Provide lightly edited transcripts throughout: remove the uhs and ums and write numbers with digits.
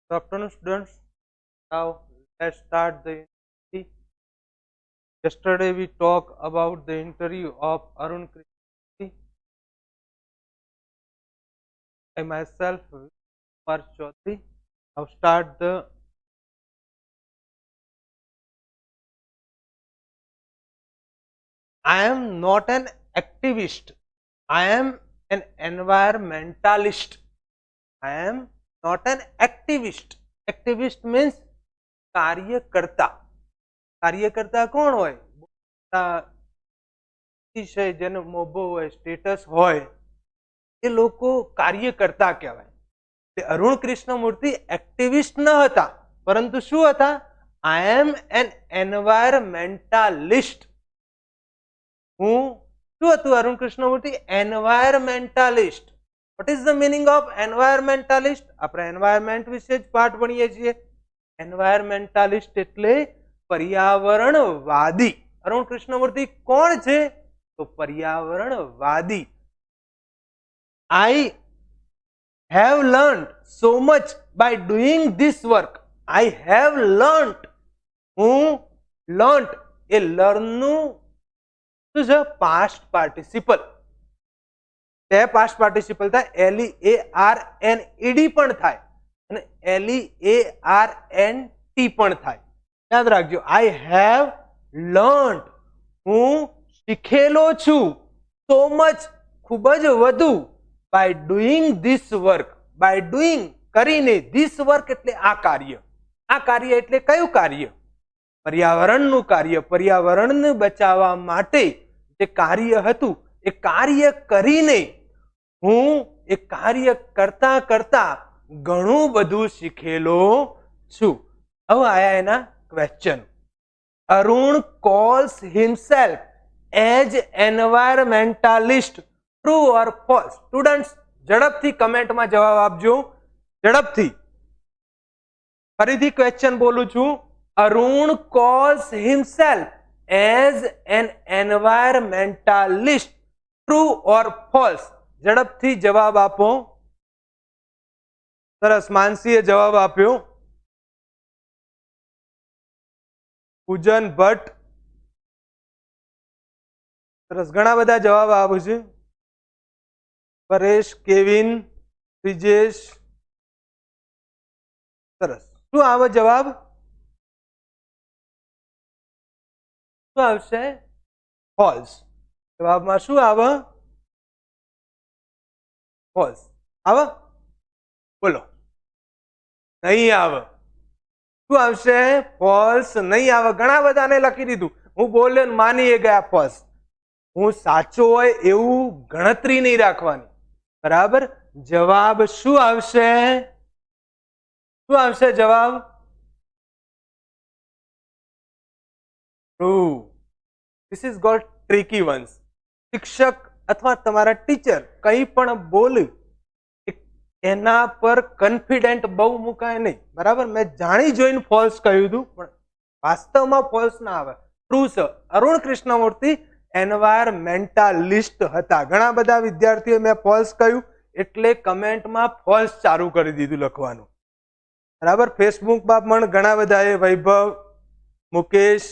Good afternoon, students. Now let's start the interview. Yesterday we talked about the interview of Arun Krishna. I myself, Kumar Chaudhary. Now start the. I am not an activist. I am an environmentalist. I am not an activist. Activist means કાર્યકર્તા. કાર્યકર્તા કોણ હોય? અતિશય જેનો મોભો હોય, status હોય, એ લોકો કાર્યકર્તા કહેવાય. અરુણ કૃષ્ણમૂર્તિ એક્ટિવિસ્ટ ન હતા, પરંતુ શું હતા? I am an environmentalist. હું શું હતું Arun Krishnamurthy? Environmentalist. What is the meaning of environmentalist? આપણે એન્વાયરમેન્ટ વિશે જ પાઠ ભણીએ છીએ. એન્વાયરમેન્ટાલિસ્ટ એટલે પર્યાવરણવાદી. અરુણ કૃષ્ણમૂર્તિ કોણ છે? તો પર્યાવરણવાદી. I have learned so much by doing this work. I have learned. હું learnt એ learn નું શું છે? past participle. તે past participle થાય. LEARNED પણ થાય અને LEARNT પણ થાય. યાદ રાખજો. I have learned. હું શીખેલો છું. so much ખૂબ જ વધુ. by doing this work. by doing કરીને this work એટલે આ કાર્ય. આ કાર્ય એટલે કયું કાર્ય? પર્યાવરણનું કાર્ય. પર્યાવરણને બચાવવા માટે જે કાર્ય હતું એ કાર્ય કરીને હું એ કાર્ય કરતા કરતા ઘણું બધું શીખેલો છું. હવે આયા એના question. Arun calls himself as environmentalist. True or false? Students ઝડપથી કમેન્ટમાં જવાબ આપજો. ઝડપથી. ફરીથી ક્વેશ્ચન બોલું છું. Arun calls himself as an environmentalist. True or false? ઝડપથી જવાબ આપો. સરસ, માનસીએ જવાબ આપ્યો. પૂજન ભટ્ટ. સરસ, ઘણા બધા જવાબ આપ્યું છે. પરેશ, કેવિન, બ્રિજેશ. સરસ. શું આવે જવાબ? શું આવશે? ફોલ્સ. જવાબમાં શું આવે? ફોલ્સ આવે? બોલો. નહીં આવે. શું આવશે? ફોલ્સ નહીં આવે. ઘણા બધાને લખી દીધું. હું બોલ્યો ને માની ગયા ફોલ્સ. હું સાચો હોય એવું ગણતરી નહીં રાખવાની. બરાબર? જવાબ શું આવશે? શું આવશે જવાબ? True. This is got tricky ones. શિક્ષક અથવા તમારા ટીચર કંઈ પણ બોલે એના પર કોન્ફિડન્ટ બહુ મુકાય નહીં. બરાબર? મેં જાણી જોઈને ફોલ્સ કહ્યું હતું, પણ વાસ્તવમાં ફોલ્સ ના આવે. ટ્રુ છે. અરુણ કૃષ્ણમૂર્તિ એન્વાયરમેન્ટાલિસ્ટ હતા. ઘણા બધા વિદ્યાર્થીઓ મેં ફોલ્સ કહ્યું એટલે કમેન્ટમાં ફોલ્સ ચાલુ કરી દીધું લખવાનું. બરાબર? ફેસબુકમાં પણ ઘણા બધાએ, વૈભવ, મુકેશ,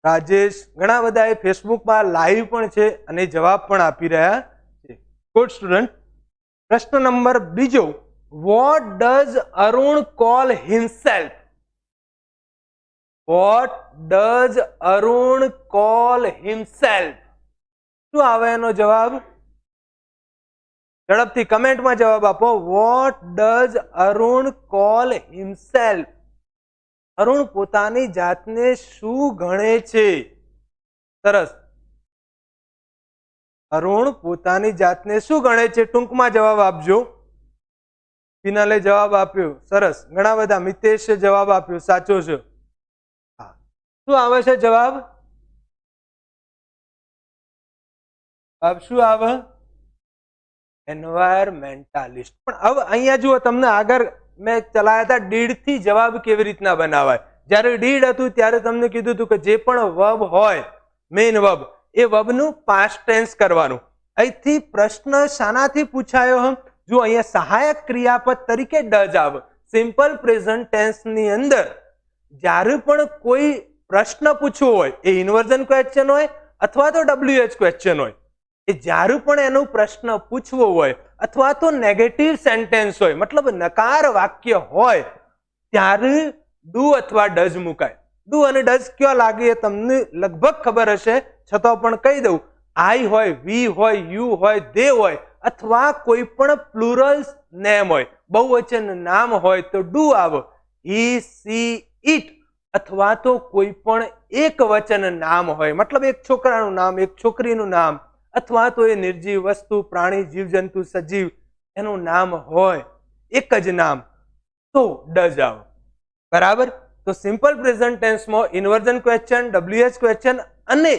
રાજેશ, ઘણા બધાએ ફેસબુકમાં લાઈવ પણ છે અને જવાબ પણ આપી રહ્યા છે. Good student. પ્રશ્ન નંબર બીજો. What does Arun call himself? What does Arun call himself? શું આવે એનો જવાબ? ઝડપથી કમેન્ટમાં જવાબ આપો. What does Arun call himself? Arun પોતાની જાતને શું ગણે છે? સરસ. અરુણ પોતાની જાતને શું ગણે છે? ટૂંકમાં જવાબ આપજો. ફિનાલે જવાબ આપ્યો. સરસ. ઘણા બધા. મિતેશે જવાબ આપ્યો. સાચો છે. શું આવે છે જવાબ? શું આવે? એન્વાયરમેન્ટાલિસ્ટ. પણ હવે અહીંયા જુઓ, તમને આગળ મેં ચલાયા હતા ડીડ થી જવાબ કેવી રીતના બનાવાય. જ્યારે ડીડ હતું ત્યારે તમને કીધું હતું કે જે પણ વર્બ હોય, મેઇન વર્બ, એ વર્બનું પાસ્ટ ટેન્સ કરવાનું. અહીંથી પ્રશ્ન શાનાથી પૂછાયો? જો અહીંયા સહાયક ક્રિયાપદ તરીકે ડઝ આવે. સિમ્પલ પ્રેઝન્ટ ટેન્સ ની અંદર જ્યારે પણ કોઈ પ્રશ્ન પૂછવો હોય, એ ઇન્વર્ઝન ક્વેશ્ચન હોય અથવા તો WH ક્વેશ્ચન હોય, એ જ્યારે પણ એનો પ્રશ્ન પૂછવો હોય અથવા તો નેગેટિવ સેન્ટેન્સ હોય, મતલબ નકાર વાક્ય હોય, ત્યારે ડુ અથવા ડઝ મુકાય. ડુ અને ડઝ ક્યાં લાગે એ તમને લગભગ ખબર હશે, છતાં પણ કહી દઉં. આઈ હોય, વી હોય, યુ હોય, દે હોય, અથવા કોઈ પણ પ્લુરલ્સ નેમ હોય, બહુવચન નામ હોય તો ડુ આવે. હી, સી, ઇટ, અથવા તો કોઈ પણ એક વચન નામ હોય, મતલબ એક છોકરાનું નામ, એક છોકરીનું નામ, અથવા તો એ નિર્જીવ વસ્તુ, પ્રાણી, જીવજંતુ, સજીવ એનું નામ હોય, એક જ નામ, તો ડઝ આવે. બરાબર? તો સિમ્પલ પ્રેઝન્ટ ટેન્સમાં ઇન્વર્ઝન ક્વેશ્ચન, WH ક્વેશ્ચન અને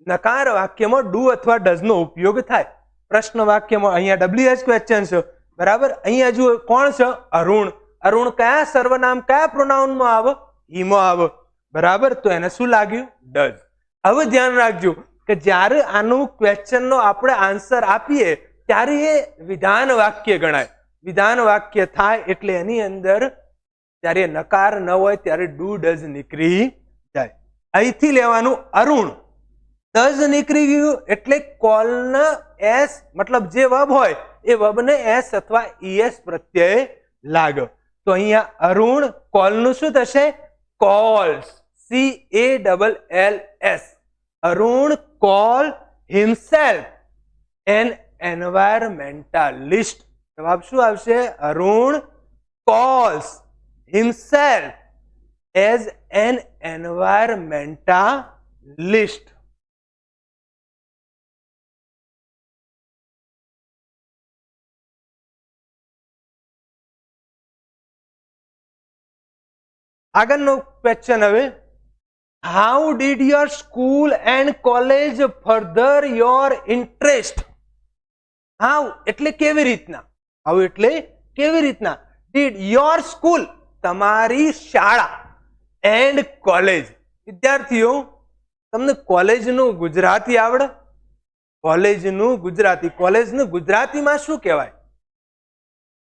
નકાર વાક્યમાં ડુ અથવા ડઝ નો ઉપયોગ થાય. પ્રશ્ન વાક્યમાં અહીંયા WH ક્વેશ્ચન છે. બરાબર? અહીંયા જુઓ કોણ છે? અરુણ. અરુણ કયા સર્વનામ, કયા પ્રોનાઉનમાં આવે? હીમાં આવે. બરાબર? તો એને શું લાગ્યું? ડઝ. હવે ધ્યાન રાખજો કે જ્યારે આનું ક્વેશ્ચન નો આપણે આન્સર આપીએ ત્યારે એ વિધાન વાક્ય ગણાય. વિધાન વાક્ય થાય એટલે એની અંદર જ્યારે નકાર ન હોય ત્યારે ડુ ડઝ નીકળી જાય. અહીંથી લેવાનું અરુણ. ડઝ નીકળી ગયું એટલે કોલને એસ, મતલબ જે વર્બ હોય એ વર્બને એસ અથવા ઈએસ પ્રત્યય લાગે. તો અહીંયા અરુણ કોલનું શું થશે? Calls. CALLS. Arun call himself an environmentalist. જવાબ શું આવશે? Arun calls himself as an environmentalist. આગળનો ક્વેશ્ચન હવે, how did your school and college further your interest? how એટલે કેવી રીતના? how એટલે કેવી રીતના? did your school તમારી શાળા એન્ડ કોલેજ. વિદ્યાર્થીઓ, તમને કોલેજનું ગુજરાતી આવડે? કોલેજનું ગુજરાતી, કોલેજનું ગુજરાતીમાં શું કહેવાય?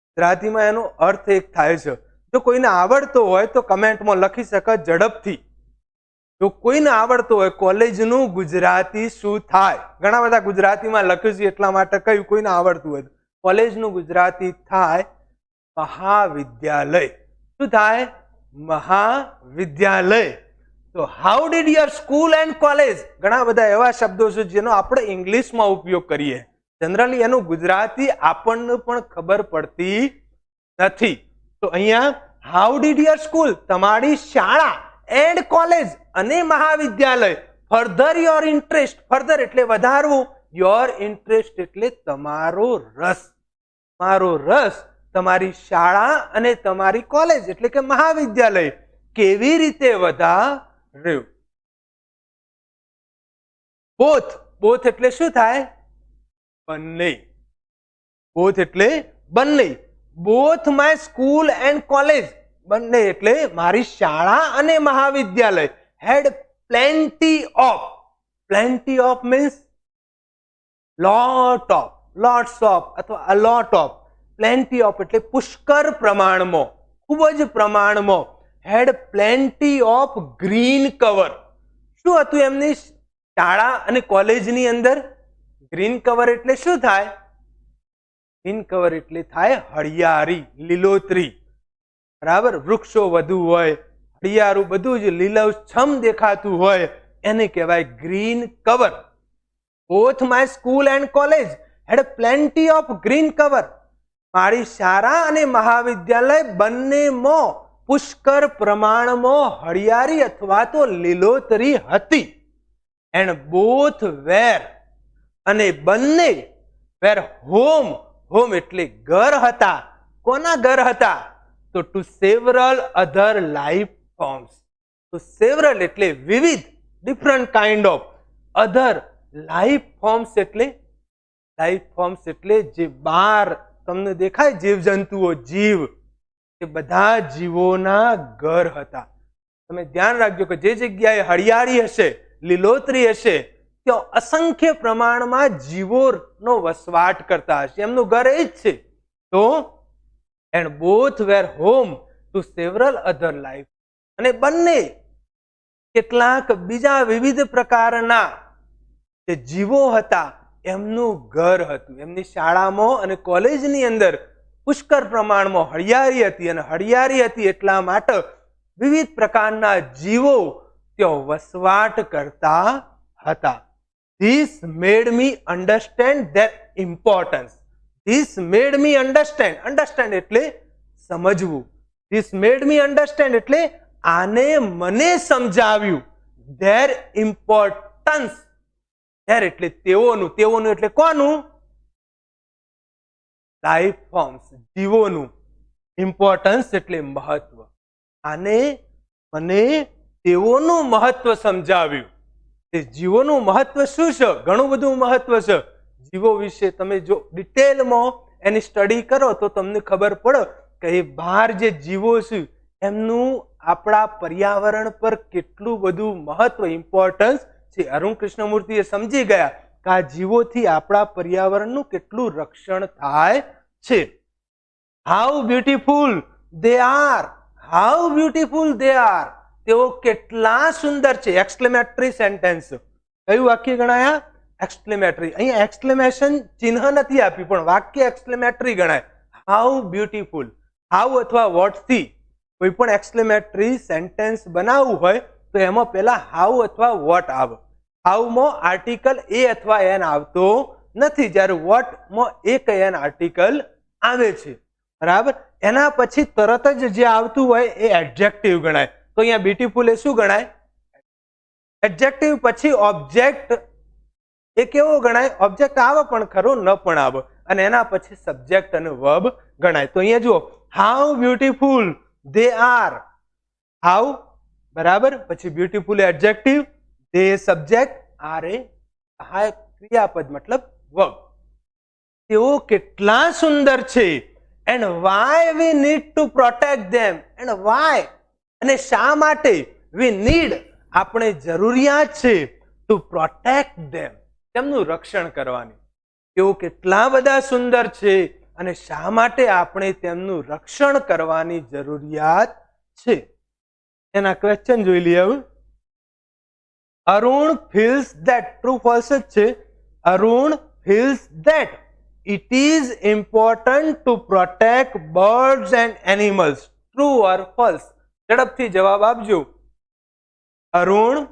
ગુજરાતીમાં એનો અર્થ એક થાય છે. જો કોઈને આવડતો હોય તો કમેન્ટમાં લખી શકે ઝડપથી. જો કોઈને આવડતો હોય કોલેજનું ગુજરાતી શું થાય? ઘણા બધા ગુજરાતીમાં લખ્યું છે એટલા માટે કહ્યું, કોઈને આવડતું હોય કોલેજનું ગુજરાતી થાય મહાવિદ્યાલય. શું થાય? મહાવિદ્યાલય. તો how did your school and college, ઘણા બધા એવા શબ્દો છે જેનો આપણે ઇંગ્લિશમાં ઉપયોગ કરીએ, જનરલી એનું ગુજરાતી આપણને પણ ખબર પડતી નથી. તો અહીંયા હાઉ ડીડ યોર સ્કૂલ તમારી શાળા એન્ડ કોલેજ અને મહાવિદ્યાલય ફર્ધર યોર ઇન્ટરેસ્ટ. ફર્ધર એટલે વધારવું, યોર ઇન્ટરેસ્ટ એટલે તમારો રસ. મારો રસ તમારી શાળા અને તમારી કોલેજ એટલે કે મહાવિદ્યાલય કેવી રીતે વધાર્યું? બોથ. બોથ એટલે શું થાય? બંને. બોથ એટલે બંને. Both my school and college, બંને એટલે મારી શાળા અને મહાવિદ્યાલય had plenty of. Plenty of means lot of, lots of અથવા a lot of. Plenty of એટલે પુષ્કર પ્રમાણમાં, ખૂબ જ પ્રમાણમાં. Had plenty of green cover. શું હતું એમની શાળા અને કોલેજની અંદર? ગ્રીન કવર એટલે શું થાય? ગ્રીન કવર એટલે થાય હળિયાળી, લીલોતરી. બરાબર? વૃક્ષો વધુ હોય, હળિયાળું બધું જ લીલોછમ દેખાતું હોય એને કહેવાય green cover. Both my school and college had plenty of green cover. મારી શાળા અને મહાવિદ્યાલય બંનેમાં પુષ્કર પ્રમાણમાં હળિયાળી અથવા તો લીલોતરી હતી. એન્ડ બોથ વેર, અને બંને વેર હોમ. હોમ એટલે ઘર હતા. કોના ઘર હતા? તો two several other life forms. તો સેવરલ એટલે વિવિધ, different kind of. Other life forms એટલે, લાઈફ ફોર્મ્સ એટલે જે બહાર તમને દેખાય જીવજંતુઓ, જીવ, એ બધા જીવોના ઘર હતા. તમે ધ્યાન રાખજો કે જે જગ્યાએ હળિયાળી હશે, લીલોતરી હશે, ત્યાં અસંખ્ય પ્રમાણમાં જીવોનો વસવાટ કરતા હશે, એમનું ઘર એ જ છે. તો and both were home, to several other life. અને બંને કેટલાક બીજા વિવિધ પ્રકારના જે જીવો હતા એમનું ઘર હતું. એમની શાળામાં અને કોલેજની અંદર પુષ્કળ પ્રમાણમાં હરિયાળી હતી, અને હરિયાળી હતી એટલા માટે વિવિધ પ્રકારના જીવો ત્યાં વસવાટ કરતા હતા. This made me understand their importance. This made me understand. Understand એટલે સમજવું. This made me understand એટલે આને મને સમજાવ્યું. Their importance. Their એટલે તેઓનું. તેઓનું એટલે કોનું? Life forms, જીવોનું. ઇમ્પોર્ટન્સ એટલે મહત્વ. આને મને તેઓનું મહત્વ સમજાવ્યું. તે જીવોનું મહત્વ શું છે? ઘણું બધું મહત્વ છે. જીવો વિશે તમે જો ડિટેલમાં એની સ્ટડી કરો તો તમને ખબર પડે કે એ બહાર જે જીવો છે એમનું આપણા પર્યાવરણ પર કેટલું બધું મહત્વ, ઇમ્પોર્ટન્સ છે. અરુણ કૃષ્ણમૂર્તિએ સમજી ગયા કે આ જીવોથી આપણા પર્યાવરણનું કેટલું રક્ષણ થાય છે. How beautiful they are. How beautiful they R. તેઓ કેટલા સુંદર છે. Exclamatory sentence. કયું વાક્ય ગણાયા? એક્સક્લેમેટરી. અહીંયા એક્સક્લેમેશન ચિહ્ન નથી આપ્યું પણ વાક્ય એક્સક્લેમેટરી ગણાય. How beautiful. હાઉ અથવા વોટ થી કોઈ પણ એક્સક્લેમેટરી સેન્ટેન્સ બનાવવું હોય તો એમાં પહેલા હાઉ અથવા વોટ આવે. હાઉમાં આર્ટિકલ એ અથવા એન આવતો નથી, જ્યારે વોટમાં એ કે એન આર્ટિકલ આવે છે. બરાબર. એના પછી તરત જ જે આવતું હોય એ એડજેક્ટિવ ગણાય. તો અહીંયા બ્યુટીફુલ એ શું ગણાય? એડજેક્ટિવ. પછી ઓબ્જેક્ટ એ કેવો ગણાય? ઓબ્જેક્ટ આવે પણ ખરો, ન પણ આવે. અને એના પછી સબ્જેક્ટ અને વર્બ ગણાય. તો અહીંયા જુઓ, how beautiful they are. How બરાબર, પછી beautiful adjective, they subject, are એ સહાયક ક્રિયાપદ મતલબ વર્બ. તેઓ કેટલા સુંદર છે. And why we need to protect them. And why અને શા માટે? વી નીડ આપણે જરૂરિયાત છે ટુ પ્રોટેક્ટ ધેમ તેમનું રક્ષણ કરવાની. તેઓ કેટલા બધા સુંદર છે અને શા માટે આપણે તેમનું રક્ષણ કરવાની જરૂરિયાત છે. એના ક્વેશ્ચન જોઈ લઈએ. Arun feels that. True false જ છે. Arun feels that it is important to protect birds and animals. True or false? ઝડપથી જવાબ આપજો. Arun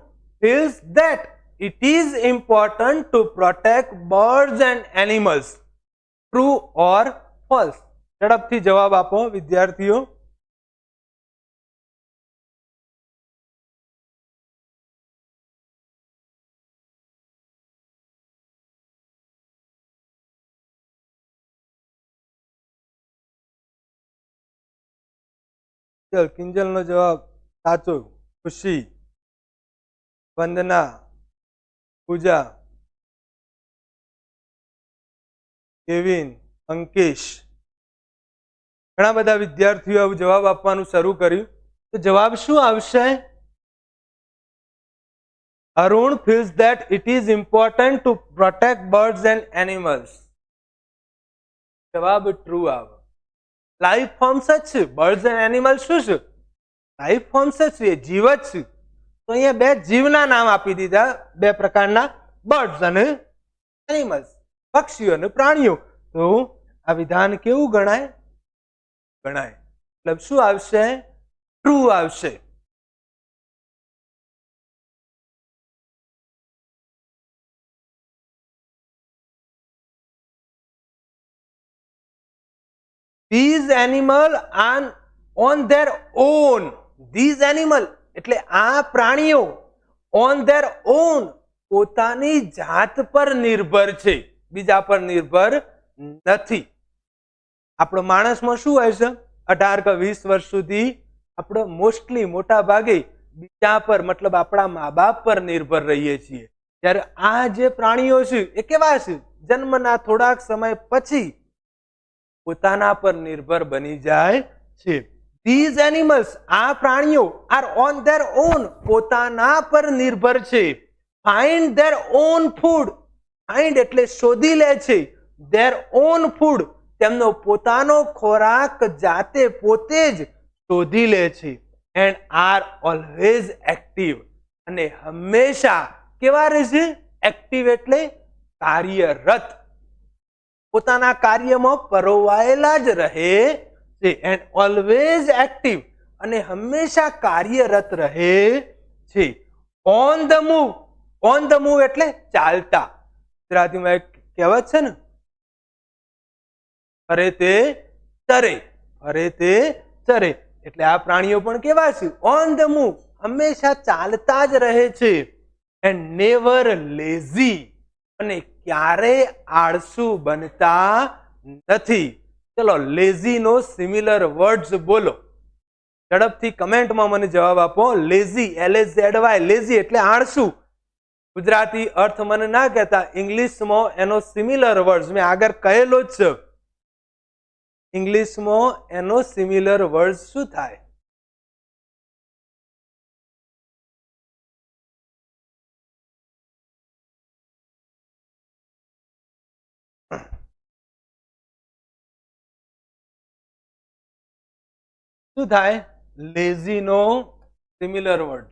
feels that it is important to protect birds and animals. True or false? ઝડપથી જવાબ આપો વિદ્યાર્થીઓ. કિંજલ નો જવાબ સાચો. ખુશી, વંદના, પૂજા, કેવિન, અંકેશ, ઘણા બધા વિદ્યાર્થીઓ જવાબ આપવાનું શરૂ કર્યું. તો જવાબ શું આવશે? Arun feels that it is important to protect birds and animals. જવાબ ટ્રુ આવે. લાઈફ ફોર્મ્સ જ છે. બર્ડ્સ એન્ડ એનિમલ્સ શું છે? લાઈફ ફોર્મ્સ જ છે, જીવ જ છે. તો અહીંયા બે જીવના નામ આપી દીધા, બે પ્રકારના, બર્ડ્સ અને એનિમલ્સ, પક્ષીઓ અને પ્રાણીઓ. તો આ વિધાન કેવું ગણાય? ગણાય. મતલબ શું આવશે? ટ્રુ આવશે. These animals are on their own. These animals એટલે આ પ્રાણીઓ on their own પોતાની જાત પર નિર્ભર છે, બીજા પર નિર્ભર નથી. આપણો માણસમાં શું હોય છે? 18 કે 20 વર્ષ સુધી આપણે મોસ્ટલી મોટા ભાગે બીજા પર મતલબ આપણા મા બાપ પર નિર્ભર રહીએ છીએ. ત્યારે આ જે પ્રાણીઓ છે એ કેવા છે? જન્મના થોડાક સમય પછી પોતાના પર નિર્ભર બની જાય છે. These animals, આ પ્રાણીઓ, are on their own, પોતાના પર નિર્ભર છે. Find their own food. Find એટલે શોધી લે છે. Their own food, તેમનો પોતાનો ખોરાક જાતે પોતે જ શોધી લે છે એન્ડ આર ઓલવેઝ એક્ટિવ અને હંમેશા કેવા રહે છે એક્ટિવ એટલે કાર્યરત પોતાના કાર્યમાં પરોવાયેલા જ રહે છે એન્ડ ઓલવેઝ એક્ટિવ અને હંમેશા કાર્યરત રહે છે ઓન ધ મૂવ એટલે ચાલતા ગુજરાતીમાં એક કહેવત છે ને ફરે તે ચરે એટલે આ પ્રાણીઓ પણ કેવા છે ઓન ધ મૂવ હંમેશા ચાલતા જ રહે છે એન્ડ નેવર લેઝી અને ક્યારેય આળસુ બનતા નથી ચલો લેઝી નો સિમિલર વર્ડ્સ બોલો ઝડપથી કમેન્ટમાં મને જવાબ આપો લેઝી LAZY લેઝી એટલે આળસુ ગુજરાતી અર્થ મને ના કહેતા ઇંગ્લિશમાં એનો સિમિલર વર્ડ્સ મેં આગળ કહેલો જ છે ઇંગ્લિશમાં એનો સિમિલર વર્ડ શું થાય શું થાય લેઝી નો સિમિલર વર્ડ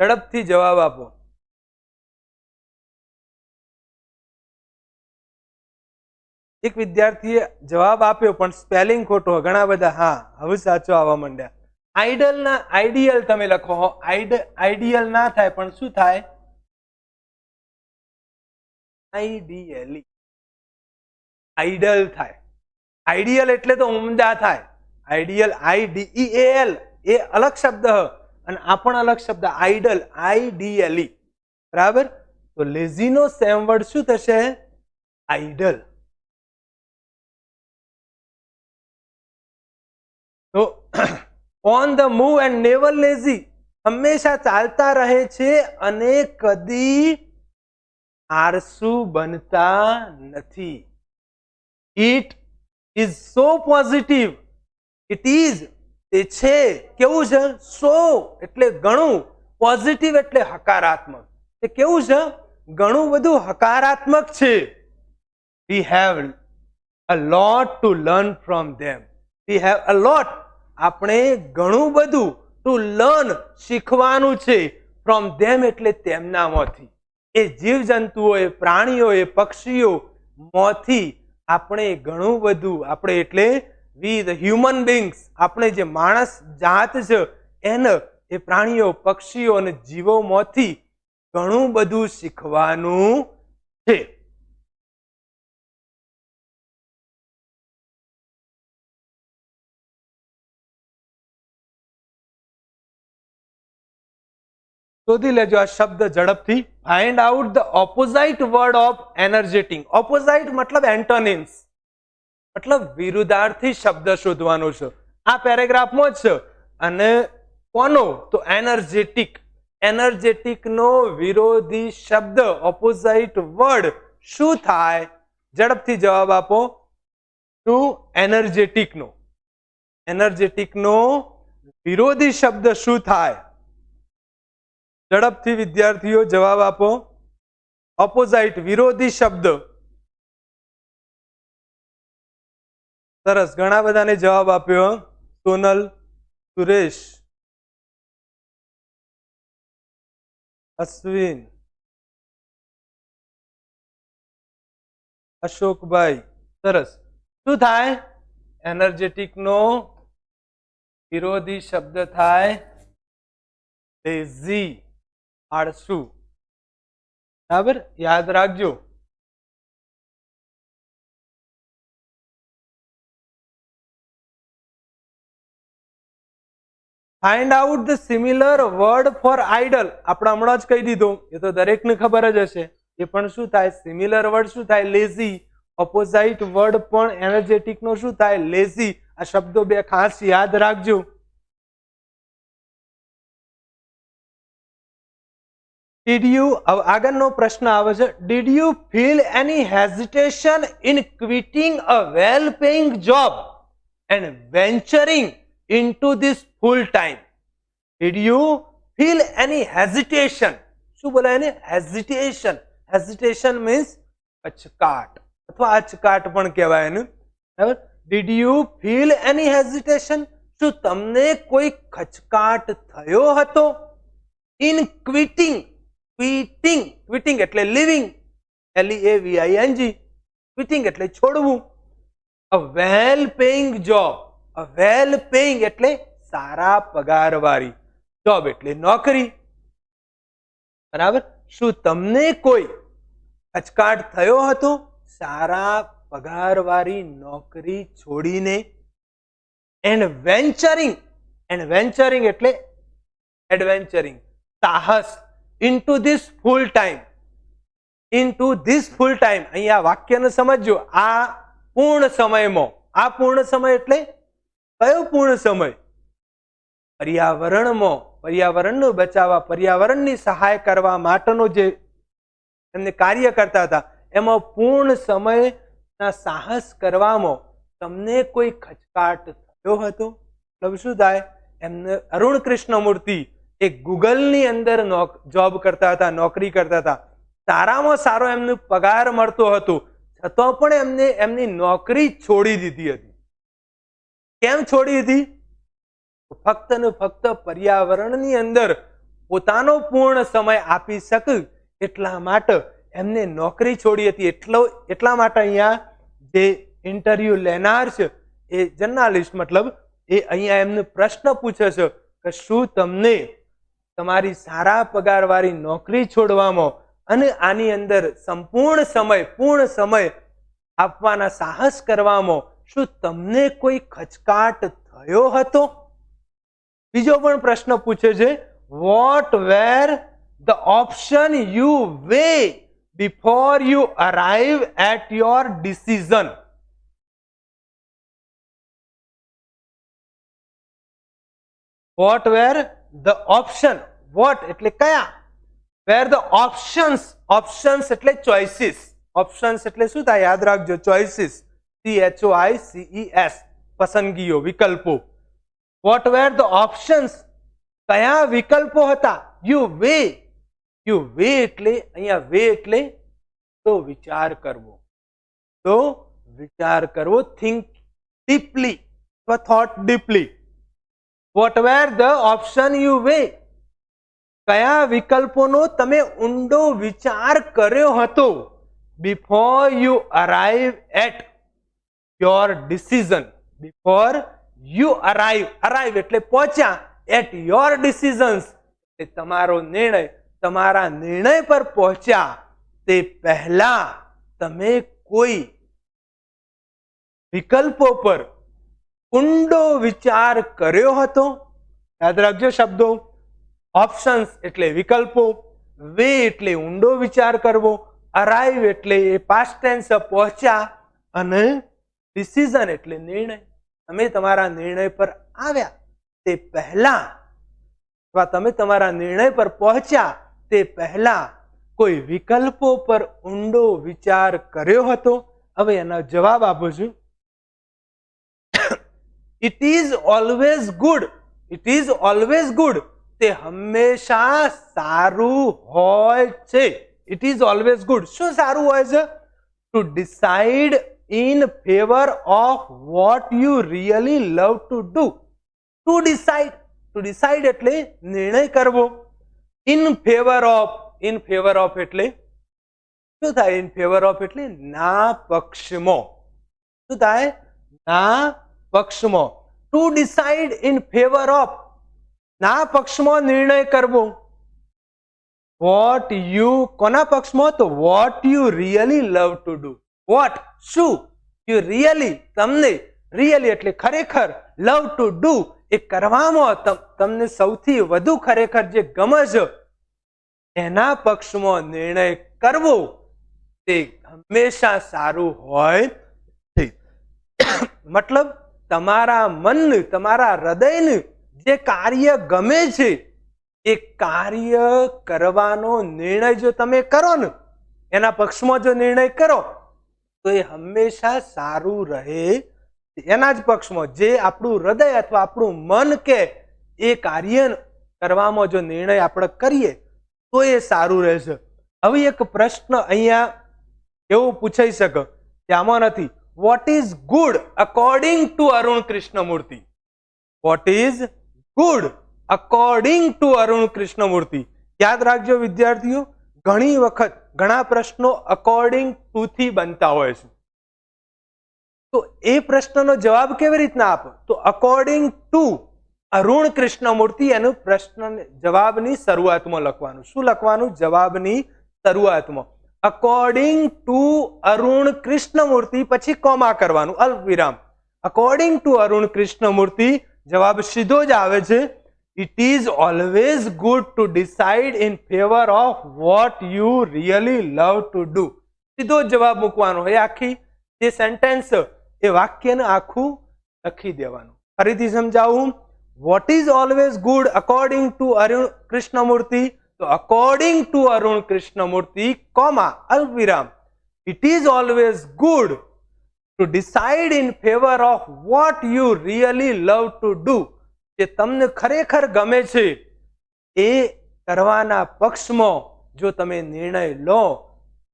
ઝડપથી જવાબ આપો એક વિદ્યાર્થીએ જવાબ આપ્યો પણ સ્પેલિંગ ખોટો ઘણા બધા હા હવે સાચો આવવા માંડ્યા આઈડિયલ તમે લખો આઈડિયલ ના થાય પણ શું થાય આઈડિયલી આઈડલ થાય આઈડિયલ એટલે તો ઉમદા થાય આઈડિયલ IDEAL એ અલગ શબ્દ અને આ પણ અલગ શબ્દ આઈડલ આઈડિયલી બરાબર તો લેઝી નો સેમ વર્ડ શું થશે આઈડલ તો on the move and never lazy હંમેશા ચાલતા રહે છે અને કદી આળસુ બનતા નથી it is so positive it is તે છે કેવું છે સો એટલે ઘણું પોઝિટિવ એટલે હકારાત્મક તે કેવું છે ઘણું બધું હકારાત્મક છે we have a lot to learn from them we have a lot આપણે ઘણું બધું ટુ લર્ન શીખવાનું છે ફ્રોમ ધેમ એટલે તેમનામાંથી એ જીવજંતુઓએ પ્રાણીઓએ પક્ષીઓ માંથી આપણે ઘણું બધું આપણે એટલે વી ધ હ્યુમન બીંગ્સ આપણે જે માણસ જાત છે એને એ પ્રાણીઓ પક્ષીઓ અને જીવોમાંથી ઘણું બધું શીખવાનું છે શોધી લેજો આ શબ્દ ઝડપથી find out the opposite word of energetic opposite મતલબ એન્ટોનિમ્સ મતલબ વિરુદ્ધાર્થી શબ્દ શોધવાનો છે આ પેરેગ્રાફમાં જ છે અને કોનો તો એનર્જેટિક નો વિરોધી શબ્દ ઓપોઝાઇટ વર્ડ શું થાય ઝડપથી જવાબ આપો શું એનર્જેટિક નો વિરોધી શબ્દ શું થાય ઝડપથી વિદ્યાર્થીઓ જવાબ આપો ઓપોઝાઇટ વિરોધી શબ્દ સરસ ઘણા બધાને જવાબ આપ્યો સોનલ સુરેશ અશ્વિન અશોકભાઈ સરસ શું થાય એનર્જેટિક નો વિરોધી શબ્દ થાય લેઝી આળસુ બરાબર યાદ રાખજો find out the similar word for idle આપણે હમણાં જ કહી દીધું એ તો દરેકને ખબર જ હશે એ પણ શું થાય સિમિલર વર્ડ શું થાય લેઝી ઓપોઝાઇટ વર્ડ પણ એનર્જેટિક નો શું થાય લેઝી આ શબ્દો બે ખાસ યાદ રાખજો આગળનો પ્રશ્ન આવે છે did you feel any hesitation in quitting a well paying job and venturing into this full time did you feel any hesitation શું બોલાય ને hesitation means અચકાટ અથવા અચકાટ પણ કહેવાય ને બરાબર did you feel any hesitation શું તમને કોઈ ખચકાટ થયો હતો ઇન ક્વિટિંગ? ક્વિટિંગ એટલે લિવિંગ, LEAVING. ક્વિટિંગ એટલે છોડવું. અ વેલ પેઇંગ જોબ, અ વેલ પેઇંગ એટલે સારા પગારવાળી, જોબ એટલે નોકરી. બરાબર? શું તમને કોઈ ખચકાટ થયો હતો સારા પગારવાળી નોકરી છોડીને? એન્ડ વેન્ચરિંગ એટલે એડવેન્ચરિંગ, સાહસ. ઇન્ટુ ધીસ ફૂલ ટાઈમ, અહીંયા વાક્યને સમજો. આ પૂર્ણ સમયમાં, આ પૂર્ણ સમય એટલે કયો પૂર્ણ સમય? પર્યાવરણમાં, પર્યાવરણને બચાવવા, પર્યાવરણની સહાય કરવા માટેનો જે એમને કાર્ય કરતા હતા, એમાં પૂર્ણ સમયના સાહસ કરવામાં તમને કોઈ ખચકાટ થયો હતો? મતલબ શું થાય? એમને અરુણ કૃષ્ણમૂર્તિ એ ગૂગલની અંદર જોબ કરતા હતા, નોકરી કરતા હતા. સારામાં સારો એમને પગાર મળતો હતો, છતાં પણ એમને એમની નોકરી છોડી દીધી હતી. કેમ છોડી દીધી? ફક્ત ને ફક્ત પર્યાવરણની અંદર પોતાનો પૂર્ણ સમય આપી શકે એટલા માટે એમને નોકરી છોડી હતી. એટલા માટે અહીંયા જે ઇન્ટરવ્યુ લેનાર છે એ જર્નાલિસ્ટ મતલબ એ અહીંયા એમને પ્રશ્ન પૂછે છે કે શું તમને તમારી સારા પગારવાળી નોકરી છોડવામાં અને આની અંદર પૂર્ણ સમય આપવાના સાહસ કરવામાં શું તમને કોઈ ખચકાટ થયો હતો? બીજો પણ પ્રશ્ન પૂછે છે, what were the option you weigh before you arrive at your decision? What were the option, what એટલે કયા, વેર ધ ઓપ્શન્સ એટલે ચોઇસીસ. ઓપ્શન્સ એટલે શું થાય? યાદ રાખજો, ચોઇસીસ, CHOICES, પસંદગીઓ, વિકલ્પો. વોટ વેર ધ ઓપ્શન્સ, કયા વિકલ્પો હતા? યુ વે એટલે અહીંયા વે એટલે તો વિચાર કરવો, થિંક ડીપલી અથવા thought deeply. What were the option you weigh, કયા વિકલ્પોનો તમે ઊંડો વિચાર કર્યો હતો? Before you arrive at your decision, before you arrive એટલે પહોંચ્યા, એટ યોર ડિસિઝન્સ એટલે તમારો નિર્ણય, તમારા નિર્ણય પર પહોંચ્યા તે પહેલા તમે કોઈ વિકલ્પો પર ઊંડો વિચાર કર્યો હતો? યાદ રાખજો શબ્દો. ઓપ્શન્સ એટલે વિકલ્પો, વે એટલે ઊંડો વિચાર કરવો, અરાઇવ એટલે પાસ્ટ ટેન્સ પહોંચ્યા, અને ડિસિઝન એટલે નિર્ણય. તમે તમારા નિર્ણય પર આવ્યા તે પહેલા અથવા તમે તમારા નિર્ણય પર પહોંચ્યા તે પહેલા કોઈ વિકલ્પો પર ઊંડો વિચાર કર્યો હતો? હવે એનો જવાબ આપું છું. ઇટ ઇઝ ઓલવેઝ ગુડ, તે હંમેશા સારું હોય છે. It is always good. શું સારું હોય છે? Two decide in favor of what you really love to do. To decide એટલે નિર્ણય કરવો. in favor of એટલે શું થાય? in favor of એટલે ના પક્ષમાં. શું થાય? ના પક્ષમાં. to decide in favor of, ના પક્ષમાં નિર્ણય કરવો. what you, કોના પક્ષમાં? તો what you really love to do. What, શું, you really, તમને, really એટલે ખરેખર, love to do એ કરવામાં તમને સૌથી વધુ ખરેખર જે ગમે છે એના પક્ષમાં નિર્ણય કરવો તે હંમેશા સારું હોય છે. મતલબ તમારા મનને, તમારા હૃદયને જે કાર્ય ગમે છે એ કાર્ય કરવાનો નિર્ણય જો તમે કરો ને, એના પક્ષમાં જો નિર્ણય કરો તો એ હંમેશા સારું રહે. એના જ પક્ષમાં જે આપણું હૃદય અથવા આપણું મન કે એ કાર્ય કરવામાં જો નિર્ણય આપણે કરીએ તો એ સારું રહેશે. હવે એક પ્રશ્ન અહીંયા એવું પૂછાઈ શકે કે આમાં નથી, what is good according to Arun Krishnamurthy? What is good according to Arun Krishnamurthy. યાદ રાખજો વિદ્યાર્થીઓ, ઘણી વખત ઘણા પ્રશ્નો અકોર્ડિંગ ટુ થી બનતા હોય છે. તો એ પ્રશ્નનો જવાબ કેવી રીતના આપો? તો અકોર્ડિંગ ટુ અરુણ કૃષ્ણમૂર્તિ એનું પ્રશ્ન જવાબની શરૂઆતમાં લખવાનું. શું લખવાનું? જવાબની શરૂઆતમાં અકોર્ડિંગ ટુ અરુણ કૃષ્ણમૂર્તિ, પછી કોમા કરવાનું, અલ્પ વિરામ. અકોર્ડિંગ ટુ અરુણ કૃષ્ણમૂર્તિ જવાબ સીધો જ આવે છે. It is always good to decide in favour of what you really love to do. સીધો જવાબ મૂકવાનો હોય. આખી જે સેન્ટેન્સ એ વાક્યને આખું લખી દેવાનું. ફરીથી સમજાવું. What is always good according to Arun Krishnamurthy, તો according to Arun Krishnamurthy comma અલ્પ વિરામ it is always good to decide in favour of what you really love to do. જે તમને ખરેખર ગમે છે એ કરવાના પક્ષમાં જો તમે નિર્ણય લો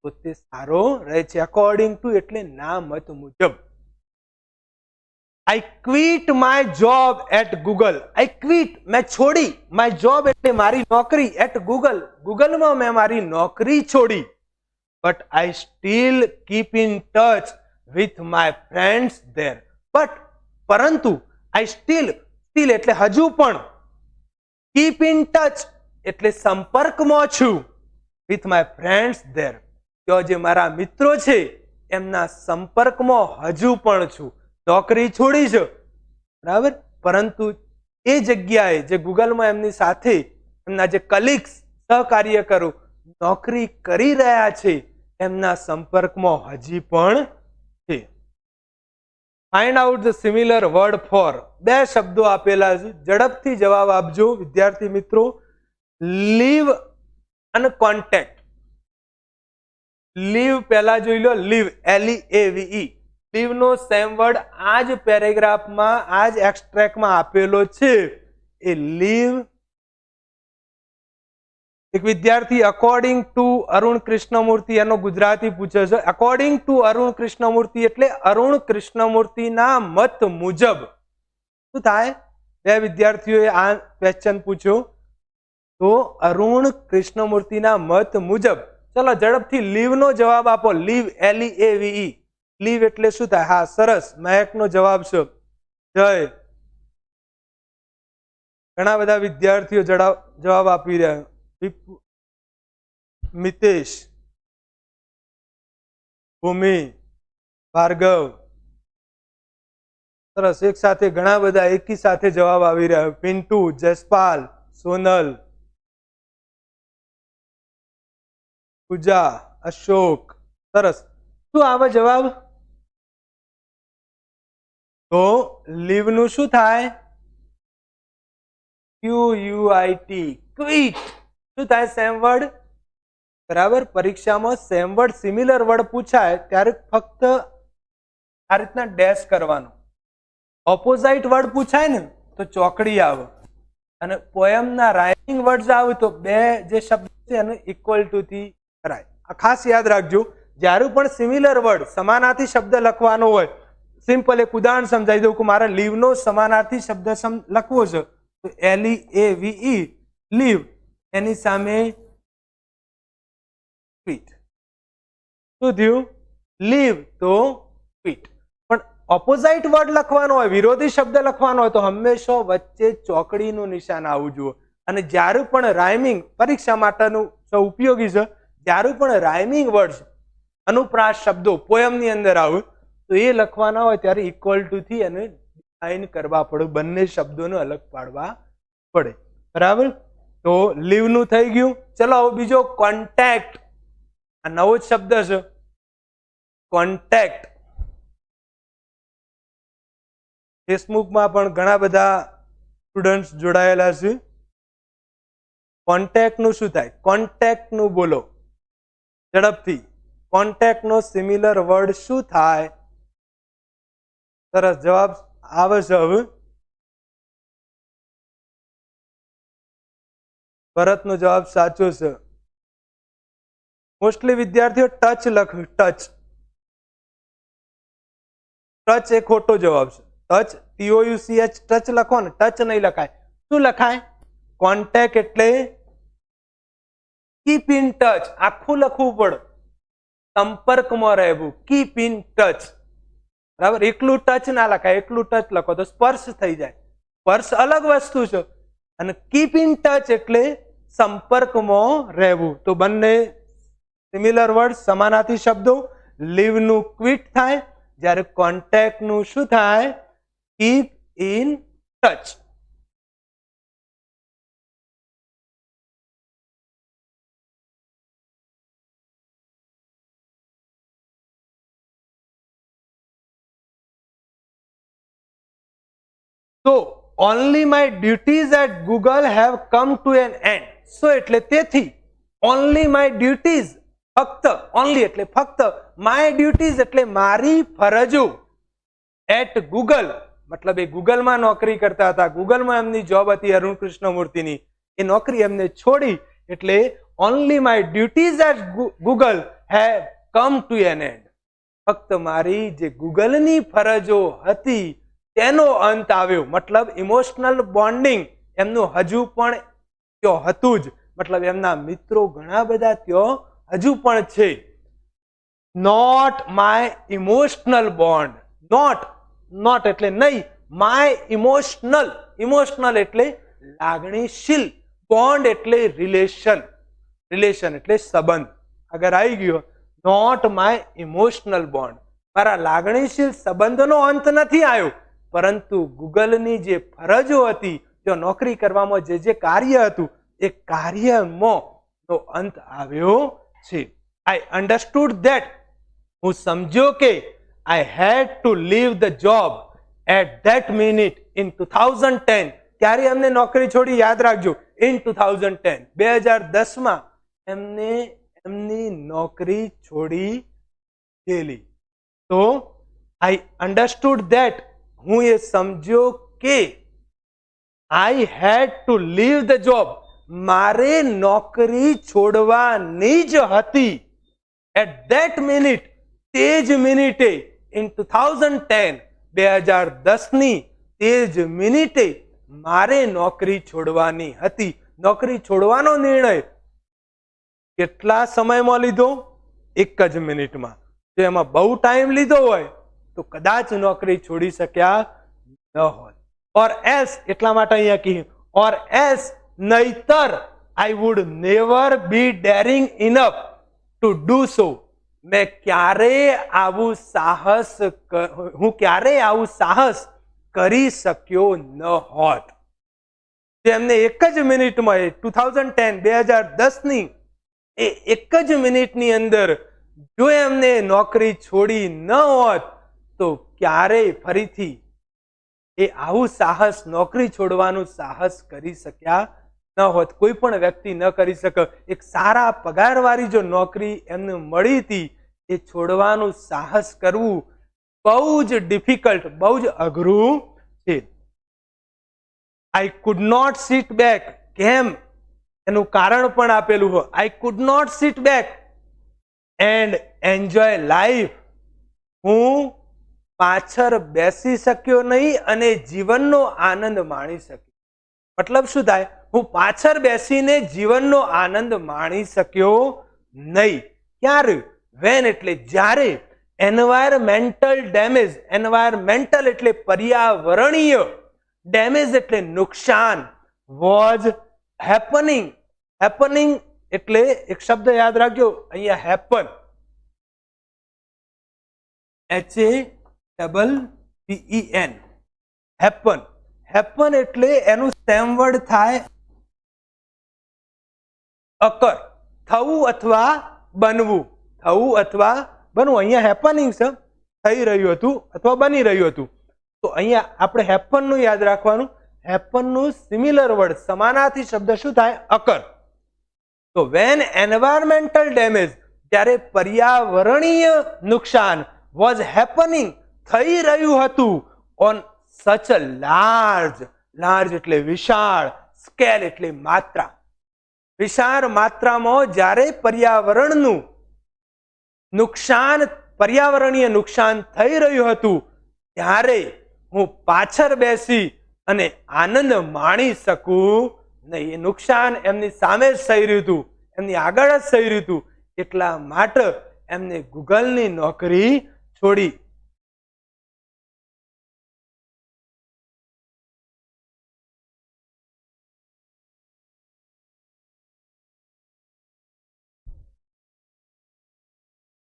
તો તે સારો રહે છે. અકોર્ડિંગ ટુ એટલે ના મત મુજબ. I quit my job at Google. I quit મેં છોડી, માય જોબ એટલે મારી નોકરી, એટ ગૂગલ ગૂગલમાં મેં મારી નોકરી છોડી. But I still keep in touch with my friends there. But પરંતુ આઈ સ્ટીલ એટલે હજુ પણ, કીપ ઇન ટચ એટલે સંપર્કમાં છું, વિથ માય ફ્રેન્ડ્સ ધેર તો જે મારા મિત્રો છે એમના સંપર્કમાં હજુ પણ છું. નોકરી છોડી છે બરાબર, પરંતુ એ જગ્યાએ જે ગૂગલમાં એમની સાથે એમના જે કલીગ્સ સહકાર્યકરો નોકરી કરી રહ્યા છે એમના સંપર્કમાં હજી પણ છે. Find out the similar word four. બે શબ્દો આપેલા છે, ઝડપથી જવાબ આપજો વિદ્યાર્થી મિત્રો. લીવ અને કોન્ટેક્ટ. લીવ પહેલા જોઈ લો. Leave LEAVE. લીવ નો સેમ વર્ડ આ જ પેરેગ્રાફમાં આ જ એક્સ્ટ્રેક્ટમાં આપેલો છે. એ લીવ. એક વિદ્યાર્થી અકોર્ડિંગ ટુ અરુણ કૃષ્ણમૂર્તિ એનો ગુજરાતી પૂછે છે. અકોર્ડિંગ ટુ અરુણ કૃષ્ણમૂર્તિ એટલે અરુણ કૃષ્ણમૂર્તિના મત મુજબ શું થાય? બે વિદ્યાર્થીઓએ આ ક્વેશ્ચન પૂછ્યો. તો અરુણ કૃષ્ણમૂર્તિના મત મુજબ. ચલો ઝડપથી લીવ નો જવાબ આપો. Leave LEAVE. લીવ એટલે શું થાય? હા સરસ, મહેકનો જવાબ છે. જય. ઘણા બધા વિદ્યાર્થીઓ જવાબ આપી રહ્યા. મિતેશ, ભૂમિ, ભાર્ગવ. સરસ, એક સાથે ઘણા બધા એકી સાથે જવાબ આવી રહ્યા. પિન્ટુ, જસપાલ, સોનલ, પૂજા, અશોક. સરસ. શું આવે જવાબ? તો લીવ નું શું થાય? QUIT. ક્વિટ. શું થાય? Same word. બરાબર, પરીક્ષામાં સેમ વર્ડ સિમિલર વર્ડ પૂછાય ત્યારે ફક્ત આ રીતના ડેશ કરવાનો. ઓપોઝાઇટ વર્ડ પૂછાય ને તો ચોકડી આવે, અને પોયમના રાઇમિંગ વર્ડ્સ આવે તો બે જે શબ્દ છે એને ઇક્વલ ટુ થી કરાય. આ ખાસ યાદ રાખજો. જ્યારે પણ સિમિલર વર્ડ સમાનાર્થી શબ્દ લખવાનો હોય, સિમ્પલ એક ઉદાહરણ સમજાવી દઉં કે મારે લીવ નો સમાનાર્થી શબ્દ લખવો છે તો LEAVE લીવ, એની સામે ક્વિટ. શું થયું? લીવ તો ક્વિટ. પણ ઓપોઝાઇટ વર્ડ લખવાનો હોય, વિરોધી શબ્દ લખવાનો હોય તો હંમેશા વચ્ચે ચોકડીનું નિશાન આવવું જોઈએ. અને જ્યારે પણ રાઇમિંગ, પરીક્ષા માટેનું ઉપયોગી છે, જ્યારે પણ રાઇમિંગ વર્ડ અનુપ્રાસ શબ્દો પોયમની અંદર આવે તો એ લખવાના હોય ત્યારે ઇક્વલ ટુ થી એને ડિફાઇન કરવા પડે, બંને શબ્દોને અલગ પાડવા પડે. બરાબર, તો લીવ નું થઈ ગયું. ચલો હવે બીજો કોન્ટેક્ટ. આ નવો જ શબ્દ છે કોન્ટેક્ટ. ફેસબુકમાં પણ ઘણા બધા સ્ટુડન્ટ્સ જોડાયેલા છે. કોન્ટેક્ટ નું શું થાય? કોન્ટેક્ટ નું બોલો ઝડપથી. કોન્ટેક્ટ નો સિમિલર વર્ડ શું થાય? સરસ, જવાબ આવે છે હવે. ભરતનો જવાબ સાચો છે. મોસ્ટલી વિદ્યાર્થીઓ ટચ લખ્યું. ટચ. ટચ એ ખોટો જવાબ છે. ટચ, TOUCH ટચ લખો ને, ટચ નહીં લખાય. શું લખાય? કોન્ટેક્ટ એટલે કીપ ઇન ટચ, આખું લખવું પડે. સંપર્કમાં રહેવું, કીપ ઇન ટચ. બરાબર, એકલું ટચ ના લખાય, એકલું ટચ લખો તો સ્પર્શ થઈ જાય. સ્પર્શ અલગ વસ્તુ છે અને કીપ ઇન ટચ એટલે સંપર્કમાં રહેવું. તો બંને સિમિલર વર્ડ, સમાનાર્થી શબ્દો. લીવ નું ક્વિટ થાય, જ્યારે કોન્ટેક્ટ નું શું થાય? Keep in touch. So only my duties at Google have come to an end. So એટલે તેથી only my duties, ફક્ત, only એટલે ફક્ત, my duties એટલે મારી ફરજો, at Google મતલબ એ ગૂગલમાં નોકરી કરતા હતા, ગૂગલમાં એમની જોબ હતી અરુણ કૃષ્ણમૂર્તિની, એ નોકરી એમને છોડી એટલે only my duties at Google have come to an end. ફક્ત મારી જે ગૂગલની ફરજો હતી તેનો અંત આવ્યો. મતલબ ઇમોશનલ બોન્ડિંગ એમનું હજુ પણ ત્યાં હતું જ, મતલબ એમના મિત્રો ઘણા બધા ત્યાં હજુ પણ છે. Not my emotional bond, not એટલે નહીં, માય ઇમોશનલ, ઇમોશનલ એટલે લાગણીશીલ, બોન્ડ એટલે રિલેશન, રિલેશન એટલે સંબંધ. અગર આવી ગયો નોટ માય ઇમોશનલ બોન્ડ, મારા લાગણીશીલ સંબંધનો અંત નથી આવ્યો, પરંતુ ગૂગલની જે ફરજો હતી, જો નોકરી કરવામાં જે કાર્ય હતું એ કાર્યમાં તો અંત આવ્યો છે. આઈ અન્ડરસ્ટુડ ધેટ, હું સમજ્યો કે I had to leave the job at that minute in 2010. ત્યારે એમને નોકરી છોડી, યાદ રાખજો, ઇન 2010, 2010 એમને એમની નોકરી છોડી ગયેલી. તો આઈ અન્ડરસ્ટુડ ધેટ, હું એ સમજ્યો કે I had to leave the job, મારે નોકરી છોડવાની જ હતી. એટ ધેટ મિનિટ, તે જ મિનિટે, ઇન 2010, 2010ની તે જ મિનિટે મારે નોકરી છોડવાની હતી. નોકરી છોડવાનો નિર્ણય કેટલા સમયમાં લીધો? એક જ મિનિટમાં. જો એમાં બહુ ટાઈમ લીધો હોય તો કદાચ નોકરી છોડી શક્યા ન હોત. ઓર એલ્સ, એટલા માટે અહીંયા કહ્યું ઓર એલ્સ, નહીતર I would never be daring enough to do સો. મેં ક્યારે આવું સાહસ, હું ક્યારે આવું સાહસ કરી શક્યો ન હોત. એમને એક જ મિનિટમાં 2010, 2010ની એ એક જ મિનિટની અંદર જો એમને નોકરી છોડી ન હોત તો ક્યારેય ફરીથી એ આવું સાહસ, નોકરી છોડવાનું સાહસ કરી શક્યા ન હોત. કોઈ પણ વ્યક્તિ ન કરી શકે. એક સારા પગારવાળી જો નોકરી એમને મળી હતી, એ છોડવાનું સાહસ કરવું બહુ જ ડિફિકલ્ટ, બહુ જ અઘરું છે. I could not sit back, કેમ? એનું કારણ પણ આપેલું હોય. I could not sit back and enjoy life, હું પાછળ બેસી શક્યો નહીં અને જીવનનો આનંદ માણી શક્યો. મતલબ શું થાય? હું પાછળ બેસીને જીવનનો આનંદ માણી શક્યો નહીં. ક્યારે? વેન એટલે જ્યારે, એન્વાયરમેન્ટલ ડેમેજ, એન્વાયરમેન્ટલ એટલે પર્યાવરણીય, ડેમેજ એટલે નુકસાન, વોઝ હેપનિંગ, હેપનિંગ એટલે એક શબ્દ યાદ રાખજો અહીંયા, હેપન, HAPPEN, હેપન. હેપન એટલે એનું સેમ વર્ડ થાય અકર, થવું અથવા બનવું, થવું અથવા બનવું. અહીંયા હેપનિંગ છે, થઈ રહ્યું હતું અથવા બની રહ્યું હતું. તો અહીંયા આપણે હેપન નું યાદ રાખવાનું. હેપન નું સિમિલર વર્ડ, સમાનાર્થી શબ્દ શું થાય? અકર. તો વેન એન્વાયરમેન્ટલ ડેમેજ, જ્યારે પર્યાવરણીય નુકસાન, વોઝ હેપનિંગ થઈ રહ્યું હતું, ઓન સચ અ લાર્જ, લાર્જ એટલે વિશાળ, સ્કેલ એટલે માત્રા, વિશાળ માત્રામાં જ્યારે પર્યાવરણનું નુકસાન, પર્યાવરણીય નુકસાન થઈ રહ્યું હતું, ત્યારે હું પાછળ બેસી અને આનંદ માણી શકું નહીં. એ નુકસાન એમની સામે જ થઈ રહ્યું હતું, એમની આગળ જ થઈ રહ્યું હતું, એટલા માટે એમને ગૂગલની નોકરી છોડી.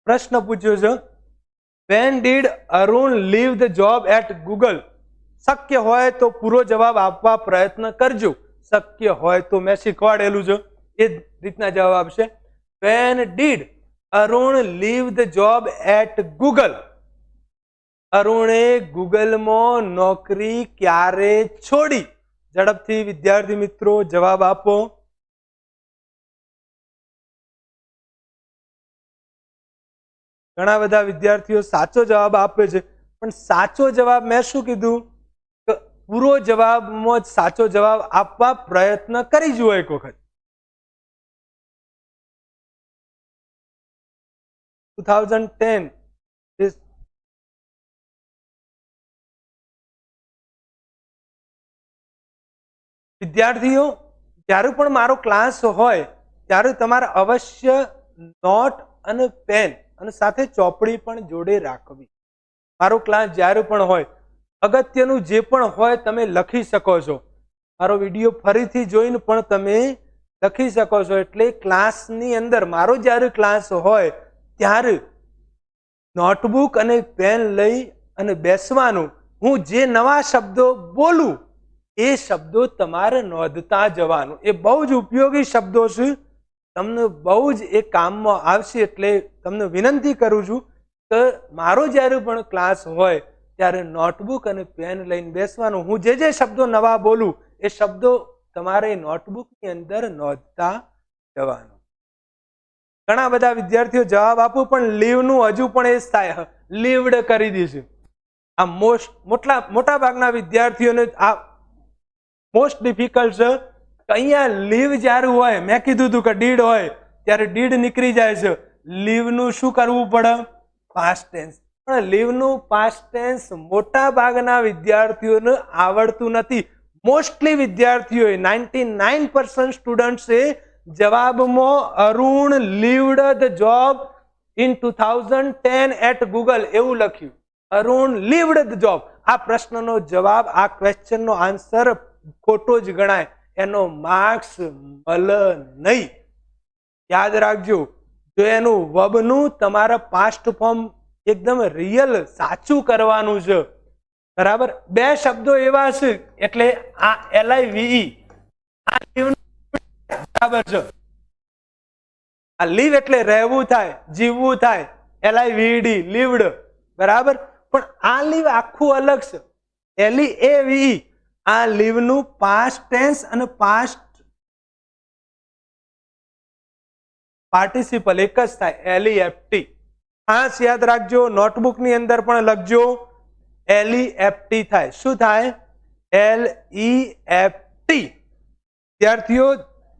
પ્રશ્ન પૂછ્યો છે, when did Arun leave the job at Google? શક્ય હોય તો પૂરો જવાબ આપવા પ્રયત્ન કરજો. શક્ય હોય તો મેં શીખવાડેલું છે એ રીતના જવાબ આપશે. when did Arun leave the job at Google? અરુણે ગૂગલમાં નોકરી ક્યારે છોડી? ઝડપથી વિદ્યાર્થી મિત્રો જવાબ આપો. ઘણા બધા વિદ્યાર્થીઓ સાચો જવાબ આપે છે, પણ સાચો જવાબ મેં શું કીધું કે પૂરો જવાબમાં જ સાચો જવાબ આપવા પ્રયત્ન કરી જુઓ એક વખત. 2010 વિદ્યાર્થીઓ જ્યારે પણ મારો ક્લાસ હોય ત્યારે તમારે અવશ્ય નોટ અને પેન અને સાથે ચોપડી પણ જોડે રાખવી. મારો ક્લાસ જ્યારે પણ હોય અગત્યનું જે પણ હોય તમે લખી શકો છો. મારો વિડીયો ફરીથી જોઈને પણ તમે લખી શકો છો. એટલે ક્લાસની અંદર મારો જ્યારે ક્લાસ હોય ત્યારે નોટબુક અને પેન લઈ અને બેસવાનું. હું જે નવા શબ્દો બોલું એ શબ્દો તમારે નોંધતા જવાનું. એ બહુ જ ઉપયોગી શબ્દો છે, તમને બહુ જ એ કામમાં આવશે. એટલે તમને વિનંતી કરું છું કે મારો જ્યારે પણ ક્લાસ હોય ત્યારે નોટબુક અને પેન લઈને બેસવાનું. હું જે જે શબ્દો નવા બોલું એ શબ્દો તમારે નોટબુકની અંદર નોંધતા જવાનું. ઘણા બધા વિદ્યાર્થીઓ જવાબ આપું પણ લીવનું હજુ પણ એ જ થાય, લીવડ કરી દઈશું. આ મોટા ભાગના વિદ્યાર્થીઓને આ મોસ્ટ ડિફિકલ્ટ છે. અહીંયા લીવ જ્યારે હોય, મેં કીધું હતું કે ડીડ હોય ત્યારે ડીડ નીકળી જાય છે. લીવનું શું કરવું પડે? Past tense. પણ લીવનું પાસ્ટ ટેન્સ મોટા ભાગના વિદ્યાર્થીઓને આવડતું નથી. મોસ્ટલી વિદ્યાર્થીઓએ 99% સ્ટુડન્ટ્સે જવાબમાં Arun leaved the job in 2010 at Google એવું લખ્યું. Arun leaved the job. આ પ્રશ્નનો જવાબ, આ ક્વેશ્ચનનો આન્સર ખોટો જ ગણાય. એનો માર્ક્સ મળે નહીં. યાદ રાખજો, જો એનું વબનું તમારે પાસ્ટ ફોર્મ એકદમ રિયલ સાચું કરવાનું છે. બરાબર? બે શબ્દો એવા છે એટલે આ LIVE આ લીવ બરાબર છે. આ લીવ એટલે રહેવું થાય, જીવવું થાય. LIVED લીવડ. બરાબર? પણ આ લીવ આખું અલગ છે. LEAVE આ લીવનું પાસ્ટ ટેન્સ અને પાસ્ટ પાર્ટિસિપલ એક જ થાય, LEFT. ખાસ યાદ રાખજો, નોટબુકની અંદર પણ લખજો LEFT થાય. શું થાય? LEFT. વિદ્યાર્થીઓ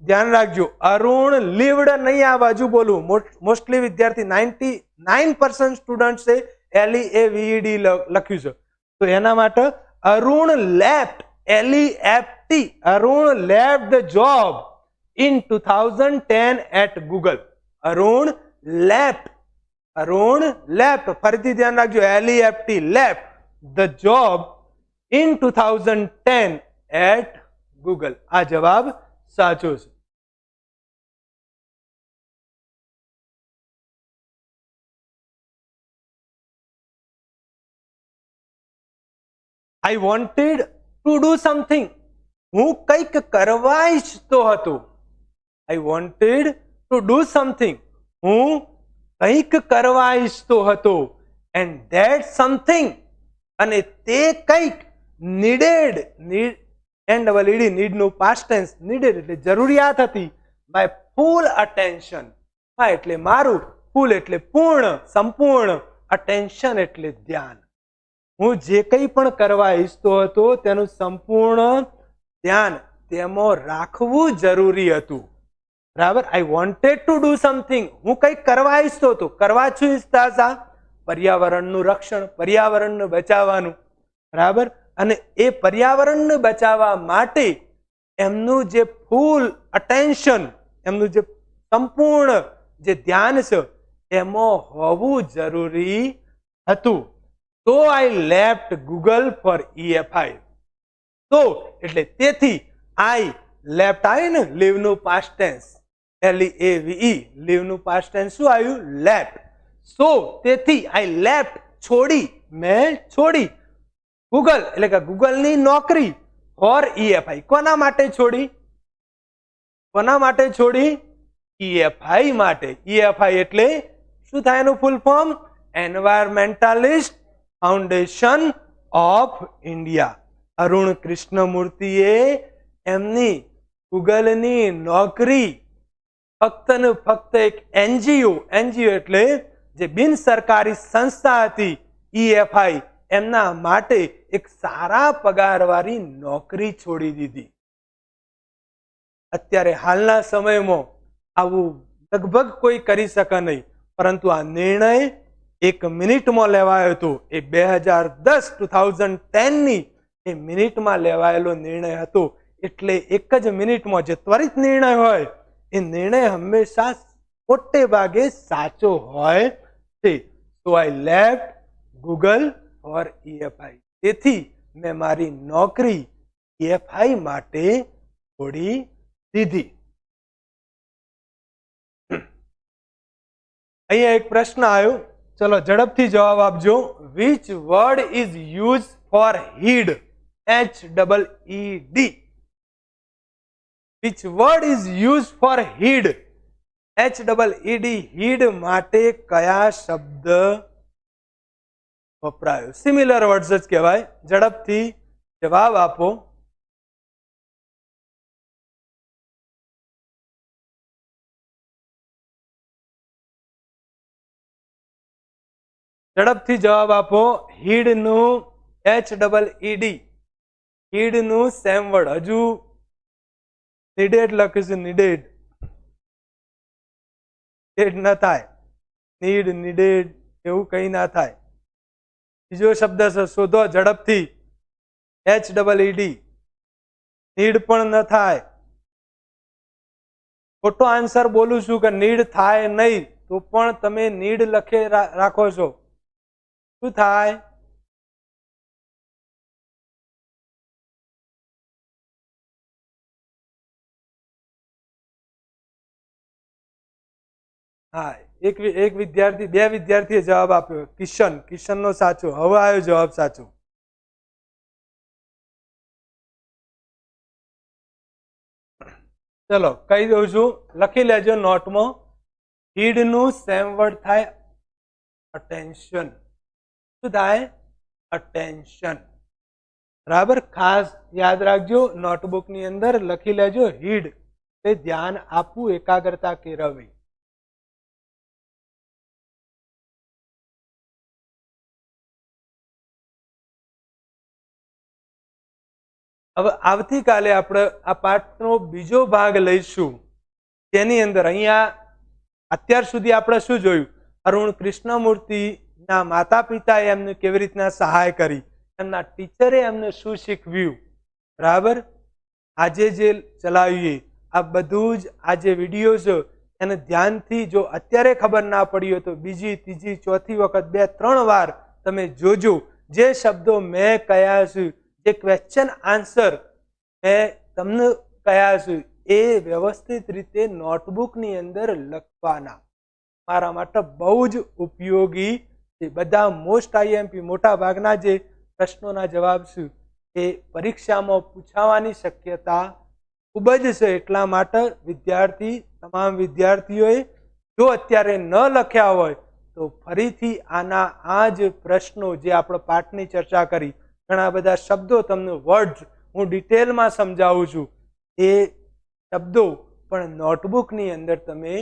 ધ્યાન રાખજો, અરુણ લીવડ નહીં આ બાજુ બોલું. મોસ્ટલી વિદ્યાર્થી 99% સ્ટુડન્ટ્સે LEAVED લખ્યું છે. તો એના માટે Arun left, LEFT, Arun left the job in 2010 at Google. Arun left, Arun left, ફરીથી ધ્યાન રાખજો, LEFT, left the job in 2010 at Google. આ જવાબ સાચો છે. I wanted to do something. હું કંઈક કરવા ઈચ્છતો હતો. I wanted to do something. હું કંઈક કરવા ઈચ્છતો હતો. And that something, અને તે કંઈક needed, need નું past tense, needed એટલે જરૂરિયાત હતી. My full attention. હા એટલે મારું, full એટલે પૂર્ણ, સંપૂર્ણ, attention એટલે ધ્યાન. હું જે કંઈ પણ કરવા ઈચ્છતો હતો તેનું સંપૂર્ણ ધ્યાન તેમાં રાખવું જરૂરી હતું. બરાબર? I wanted to do something. હું કંઈક કરવા ઈચ્છતો હતો. કરવા શું ઈચ્છતા હતા? પર્યાવરણનું રક્ષણ, પર્યાવરણને બચાવવાનું. બરાબર, અને એ પર્યાવરણને બચાવવા માટે એમનું જે ફૂલ અટેન્શન, એમનું જે સંપૂર્ણ જે ધ્યાન છે એમાં હોવું જરૂરી હતું. તો I left Google for EFI. તો એટલે તેથી આઈ લેફ્ટ આવ્યું ને, લીવ નું પાસ્ટ ટેન્સ, LEAVE, લીવ નું પાસ્ટ ટેન્સ શું આવ્યું? લેફ્ટ. સો તેથી આઈ લેફ્ટ, છોડી, મેં છોડી, ગૂગલ એટલે કે ગૂગલની નોકરી, ફોર EFI. કોના માટે છોડી? કોના માટે છોડી? EFI માટે. EFI એટલે શું થાય એનું full form? Environmentalist foundation of India. Arun કૃષ્ણમૂર્તિએ એમની ગૂગલની નોકરી ફક્ત ને ફક્ત એક NGO એટલે જે બિન સરકારી સંસ્થા હતી EFI, એમના માટે એક સારા પગારવાળી નોકરી છોડી દીધી. અત્યારે હાલના સમયમાં આવું લગભગ કોઈ કરી શકે નહીં, પરંતુ આ નિર્ણય 1 મિનિટમાં લેવાયો હતો. એ 2010 ની એ મિનિટમાં લેવાયેલો નિર્ણય હતો. એટલે એક જ મિનિટમાં જે ત્વરિત નિર્ણય હોય એ નિર્ણય હંમેશા મોટે ભાગે સાચો હોય છે. તો I left Google for EFI. તેથી મેં મારી નોકરી EFI માટે છોડી દીધી. અહીંયા એક પ્રશ્ન આવ્યો, ચલો ઝડપથી જવાબ આપજો. Which word is use for hid? HEED. Which word is use for hid? HEED. Hid માટે કયા શબ્દ વપરાયો? સિમિલર વર્ડ્સ જ કહેવાય. ઝડપથી જવાબ આપો. ઝડપથી જવાબ આપો. હીડ નું HEED, હીડ નું સેમ વર્ડ. હજુ નીડેડ લખીશું. નીડેડ ન થાય, નીડ નીડેડ એવું કઈ ના થાય. બીજો શબ્દ છે, શોધો ઝડપથી. HEED. નીડ પણ ન થાય. ખોટો આન્સર બોલું છું કે નીડ થાય નહીં, તો પણ તમે નીડ લખે રાખો છો. શું થાય? હા, એક વિદ્યાર્થી, 2 વિદ્યાર્થીએ જવાબ આપ્યો. કિશન નો સાચો. હવે આવ્યો જવાબ સાચો. ચલો કહી દઉં છું, લખી લેજો નોટમાં. હીડ નું સેમ વર્ડ થાય અટેન્શન. શું થાય? અટેન્શન. બરાબર, ખાસ યાદ રાખજો. નોટબુક ની અંદર લખી લેજો હીડ, તે ધ્યાન આપવું, એકાગ્રતા કેળવવી. હવે આવતીકાલે આપણે આ પાઠનો બીજો ભાગ લઈશું, તેની અંદર અહીંયા અત્યાર સુધી આપણે શું જોયું? અરુણ કૃષ્ણમૂર્તિના માતા પિતાએ એમને કેવી રીતના સહાય કરી, એમના ટીચરે એમને શું શીખવ્યું. બરાબર, આજે જે ચલાવીએ આ બધું જ આ જે વિડીયો છે એને ધ્યાનથી જો અત્યારે ખબર ના પડી હોય તો બીજી, ત્રીજી, ચોથી વખત 2-3 વાર તમે જોજો. જે શબ્દો મેં કયા છે, જે ક્વેશ્ચન આન્સર મેં તમને કયા છે, એ વ્યવસ્થિત રીતે નોટબુકની અંદર લખવાના. મારા માટે બહુ જ ઉપયોગી છે. બધા મોસ્ટ IMP મોટા ભાગના જે પ્રશ્નોના જવાબ છે એ પરીક્ષામાં પૂછાવાની શક્યતા ખૂબ જ છે. એટલા માટે તમામ વિદ્યાર્થીઓએ જો અત્યારે ન લખ્યા હોય તો ફરીથી આ જ પ્રશ્નો જે આપણે પાઠની ચર્ચા કરી, ઘણા બધા શબ્દો તમને વર્ડ્સ હું ડિટેલમાં સમજાવું છું, એ શબ્દો પણ નોટબુકની અંદર તમે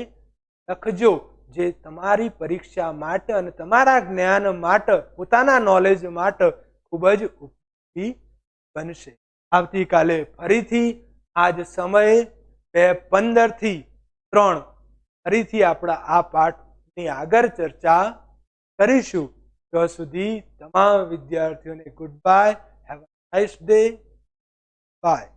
લખજો, જે તમારી પરીક્ષા માટે અને તમારા જ્ઞાન માટે, પોતાના નોલેજ માટે ખૂબ જ ઉપયોગી બનશે. આવતીકાલે ફરીથી આ જ સમયે 2:15 થી 3 ફરીથી આપણે આ પાઠની આગળ ચર્ચા કરીશું. ત્યાં સુધી તમામ વિદ્યાર્થીઓને goodbye. Have a nice day. By.